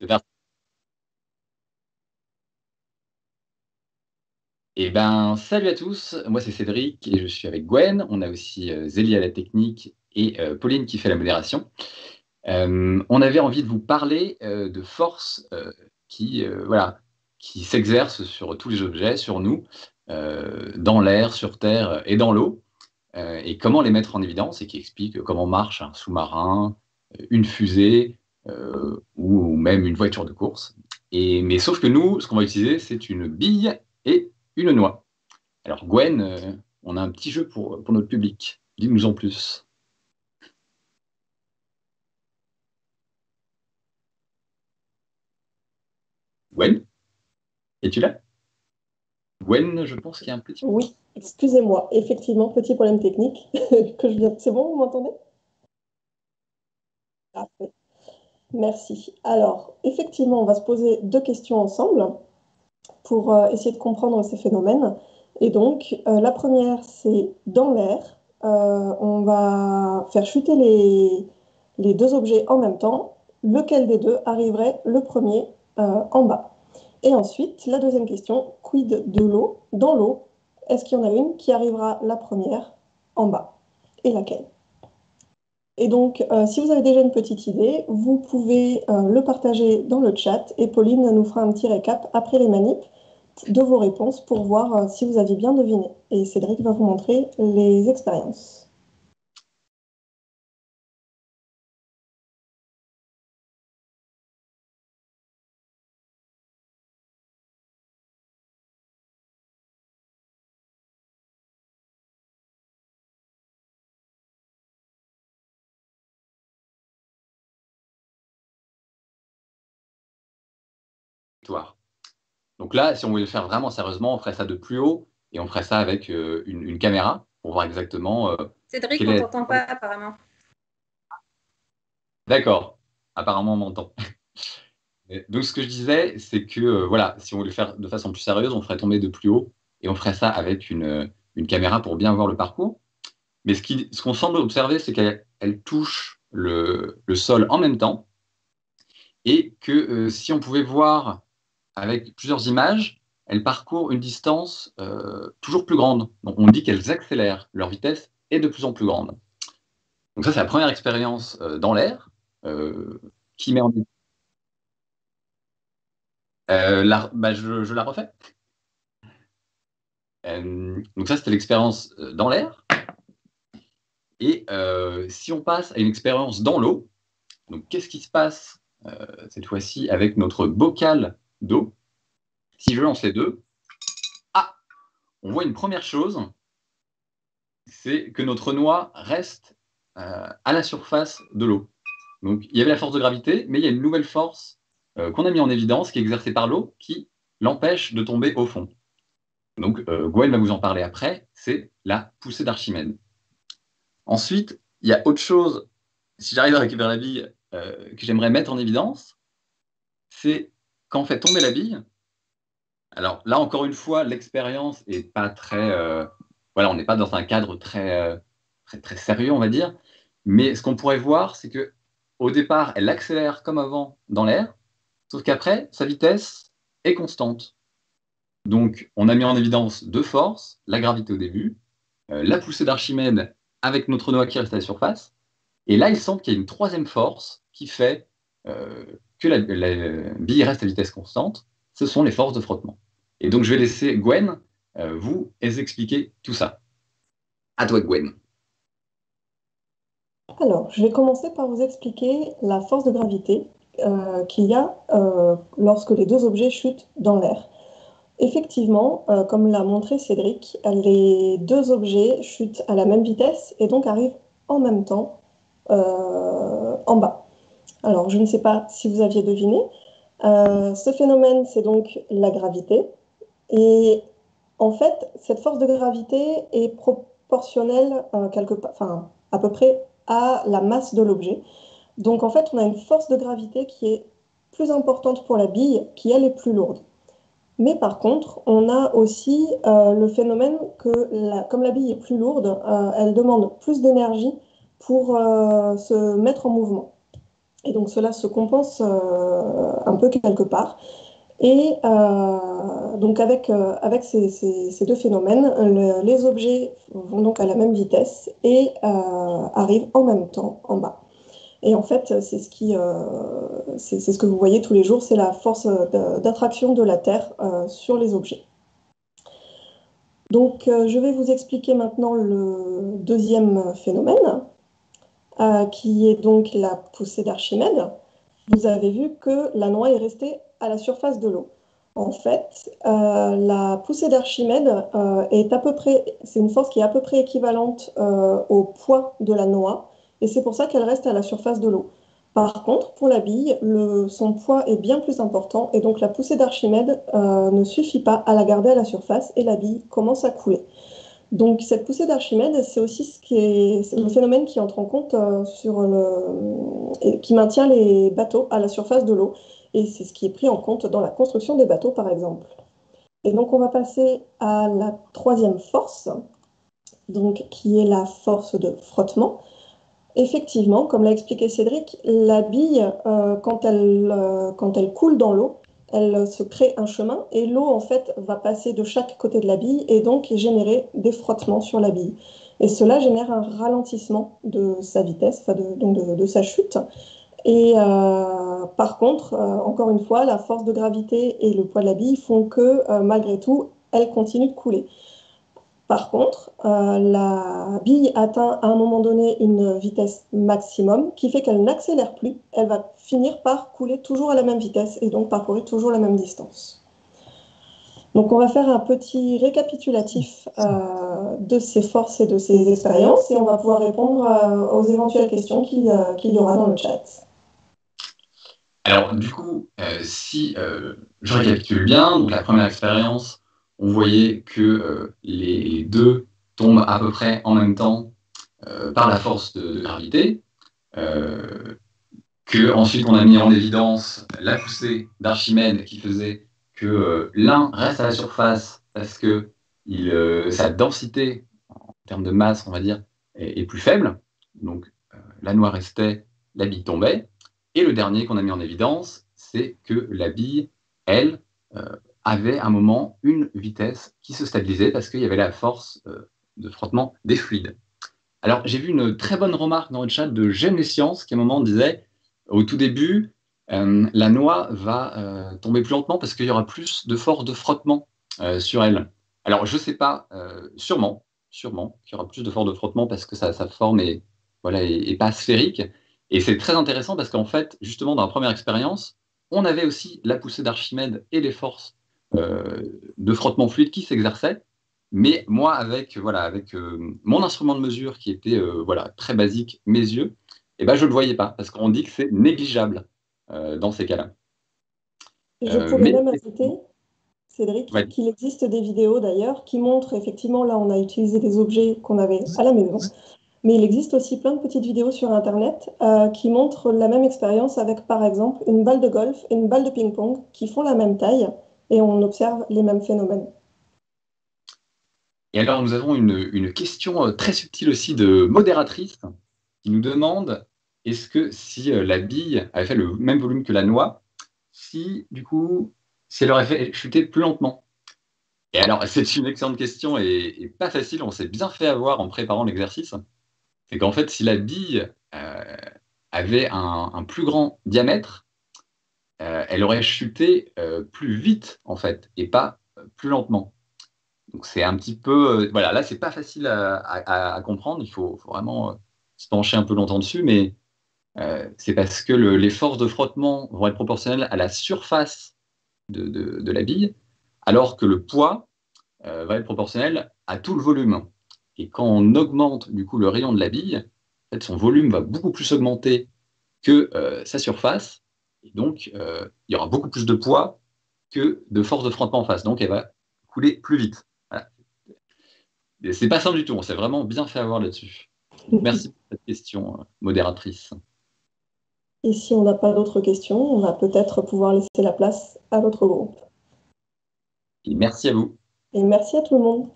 C'est parti. Eh ben, salut à tous, moi c'est Cédric et je suis avec Gwen. On a aussi Zélie à la technique et Pauline qui fait la modération. On avait envie de vous parler de forces voilà, qui s'exercent sur tous les objets, sur nous, dans l'air, sur Terre et dans l'eau, et comment les mettre en évidence et qui expliquent comment marche un sous-marin, une fusée ou même une voiture de course. Mais sauf que nous, ce qu'on va utiliser, c'est une bille et une noix. Alors Gwen, on a un petit jeu pour notre public. Dis-nous en plus. Gwen, es-tu là? Gwen, je pense qu'il y a un petit... Oui, excusez-moi, effectivement, petit problème technique que je viens. C'est bon, vous m'entendez? Parfait. Merci. Alors, effectivement, on va se poser deux questions ensemble pour essayer de comprendre ces phénomènes. Et donc, la première, c'est dans l'air. On va faire chuter les deux objets en même temps. Lequel des deux arriverait le premier en bas? Et ensuite, la deuxième question, quid de l'eau? Dans l'eau, est-ce qu'il y en a une qui arrivera la première en bas? Et laquelle? Et donc, si vous avez déjà une petite idée, vous pouvez le partager dans le chat et Pauline nous fera un petit récap après les manips de vos réponses pour voir si vous aviez bien deviné. Et Cédric va vous montrer les expériences. Victoire. Donc là, si on voulait le faire vraiment sérieusement, on ferait ça de plus haut et on ferait ça avec une caméra pour voir exactement Cédric, quelle on est... t'entend pas apparemment. D'accord, apparemment on m'entend. Donc ce que je disais, c'est que voilà, si on voulait le faire de façon plus sérieuse, on ferait tomber de plus haut et on ferait ça avec une caméra pour bien voir le parcours. Mais ce qu'on semble observer, c'est qu'elle touche le sol en même temps et que si on pouvait voir avec plusieurs images, elles parcourent une distance toujours plus grande. Donc on dit qu'elles accélèrent, leur vitesse est de plus en plus grande. Donc ça, c'est la première expérience dans l'air qui met en... je la refais. Donc ça, c'était l'expérience dans l'air. Et si on passe à une expérience dans l'eau, donc qu'est-ce qui se passe cette fois-ci avec notre bocal d'eau? Si je lance les deux, ah, on voit une première chose, c'est que notre noix reste à la surface de l'eau. Donc il y avait la force de gravité, mais il y a une nouvelle force qu'on a mis en évidence, qui est exercée par l'eau, qui l'empêche de tomber au fond. Donc Gwen va vous en parler après, c'est la poussée d'Archimède. Ensuite, il y a autre chose, si j'arrive à récupérer la bille, que j'aimerais mettre en évidence, c'est quand on fait tomber la bille. Alors là, encore une fois, l'expérience est pas très... voilà, on n'est pas dans un cadre très sérieux, on va dire. Mais ce qu'on pourrait voir, c'est que au départ, elle accélère comme avant dans l'air, sauf qu'après, sa vitesse est constante. Donc, on a mis en évidence deux forces, la gravité au début, la poussée d'Archimède avec notre noix qui reste à la surface. Et là, il semble qu'il y ait une troisième force qui fait que la bille reste à vitesse constante. Ce sont les forces de frottement. Et donc, je vais laisser Gwen vous expliquer tout ça. À toi, Gwen. Alors, je vais commencer par vous expliquer la force de gravité qu'il y a lorsque les deux objets chutent dans l'air. Effectivement, comme l'a montré Cédric, les deux objets chutent à la même vitesse et donc arrivent en même temps en bas. Alors, je ne sais pas si vous aviez deviné. Ce phénomène, c'est donc la gravité. Et en fait, cette force de gravité est proportionnelle à peu près à la masse de l'objet. Donc, en fait, on a une force de gravité qui est plus importante pour la bille, qui elle est plus lourde. Mais par contre, on a aussi le phénomène que, comme la bille est plus lourde, elle demande plus d'énergie pour se mettre en mouvement. Et donc cela se compense un peu quelque part. Et donc avec ces deux phénomènes, les objets vont donc à la même vitesse et arrivent en même temps en bas. Et en fait, c'est ce que vous voyez tous les jours, c'est la force d'attraction de la Terre sur les objets. Donc je vais vous expliquer maintenant le deuxième phénomène, qui est donc la poussée d'Archimède. Vous avez vu que la noix est restée à la surface de l'eau. En fait, la poussée d'Archimède est à peu près, c'est une force qui est à peu près équivalente au poids de la noix, et c'est pour ça qu'elle reste à la surface de l'eau. Par contre, pour la bille, son poids est bien plus important, et donc la poussée d'Archimède ne suffit pas à la garder à la surface, et la bille commence à couler. Donc cette poussée d'Archimède, c'est aussi c'est le phénomène qui entre en compte qui maintient les bateaux à la surface de l'eau. Et c'est ce qui est pris en compte dans la construction des bateaux, par exemple. Et donc on va passer à la troisième force, donc, qui est la force de frottement. Effectivement, comme l'a expliqué Cédric, la bille, quand elle coule dans l'eau, elle se crée un chemin et l'eau, en fait, va passer de chaque côté de la bille et donc générer des frottements sur la bille. Et cela génère un ralentissement de sa vitesse, enfin de sa chute. Et par contre, encore une fois, la force de gravité et le poids de la bille font que, malgré tout, elle continue de couler. Par contre, la bille atteint à un moment donné une vitesse maximum qui fait qu'elle n'accélère plus. Elle va finir par couler toujours à la même vitesse et donc parcourir toujours la même distance. Donc on va faire un petit récapitulatif de ces forces et de ces expériences et on va pouvoir répondre aux éventuelles questions qu'il y aura dans le chat. Alors, du coup, si je récapitule bien, donc la première expérience, on voyait que les deux tombent à peu près en même temps par la force de gravité, que ensuite on a mis en évidence la poussée d'Archimède qui faisait que l'un reste à la surface parce que sa densité, en termes de masse, on va dire, est plus faible. Donc, la noix restait, la bille tombait. Et le dernier qu'on a mis en évidence, c'est que la bille, elle, avait à un moment une vitesse qui se stabilisait parce qu'il y avait la force de frottement des fluides. Alors, j'ai vu une très bonne remarque dans le chat de J'aime les sciences qui, à un moment, disait au tout début, la noix va tomber plus lentement parce qu'il y aura plus de force de frottement sur elle. Alors, je ne sais pas, sûrement qu'il y aura plus de force de frottement parce que sa forme est, voilà, est pas sphérique. Et c'est très intéressant parce qu'en fait, justement, dans la première expérience, on avait aussi la poussée d'Archimède et les forces de frottement fluide qui s'exerçaient. Mais moi, avec mon instrument de mesure qui était très basique, mes yeux, eh ben, je ne le voyais pas, parce qu'on dit que c'est négligeable dans ces cas-là. Je pourrais même ajouter, Cédric, Ouais. qu'il existe des vidéos d'ailleurs qui montrent effectivement, là on a utilisé des objets qu'on avait à la maison, mais il existe aussi plein de petites vidéos sur Internet qui montrent la même expérience avec par exemple une balle de golf et une balle de ping-pong qui font la même taille et on observe les mêmes phénomènes. Et alors, nous avons une question très subtile aussi de modératrice qui nous demande est-ce que si la bille avait fait le même volume que la noix, si du coup, si elle aurait fait chuter plus lentement? Et alors, c'est une excellente question et pas facile. On s'est bien fait avoir en préparant l'exercice. C'est qu'en fait, si la bille avait un plus grand diamètre, elle aurait chuté plus vite, en fait, et pas plus lentement. Donc c'est un petit peu... voilà, là, c'est pas facile à comprendre. Il faut vraiment se pencher un peu longtemps dessus, mais c'est parce que les forces de frottement vont être proportionnelles à la surface de la bille, alors que le poids va être proportionnel à tout le volume. Et quand on augmente du coup le rayon de la bille, en fait, son volume va beaucoup plus augmenter que sa surface, et donc il y aura beaucoup plus de poids que de force de frottement en face, donc elle va couler plus vite. Voilà. C'est pas simple du tout, on s'est vraiment bien fait avoir là-dessus. Donc, merci pour cette question, modératrice. Et si on n'a pas d'autres questions, on va peut-être pouvoir laisser la place à notre groupe. Et merci à vous. Et merci à tout le monde.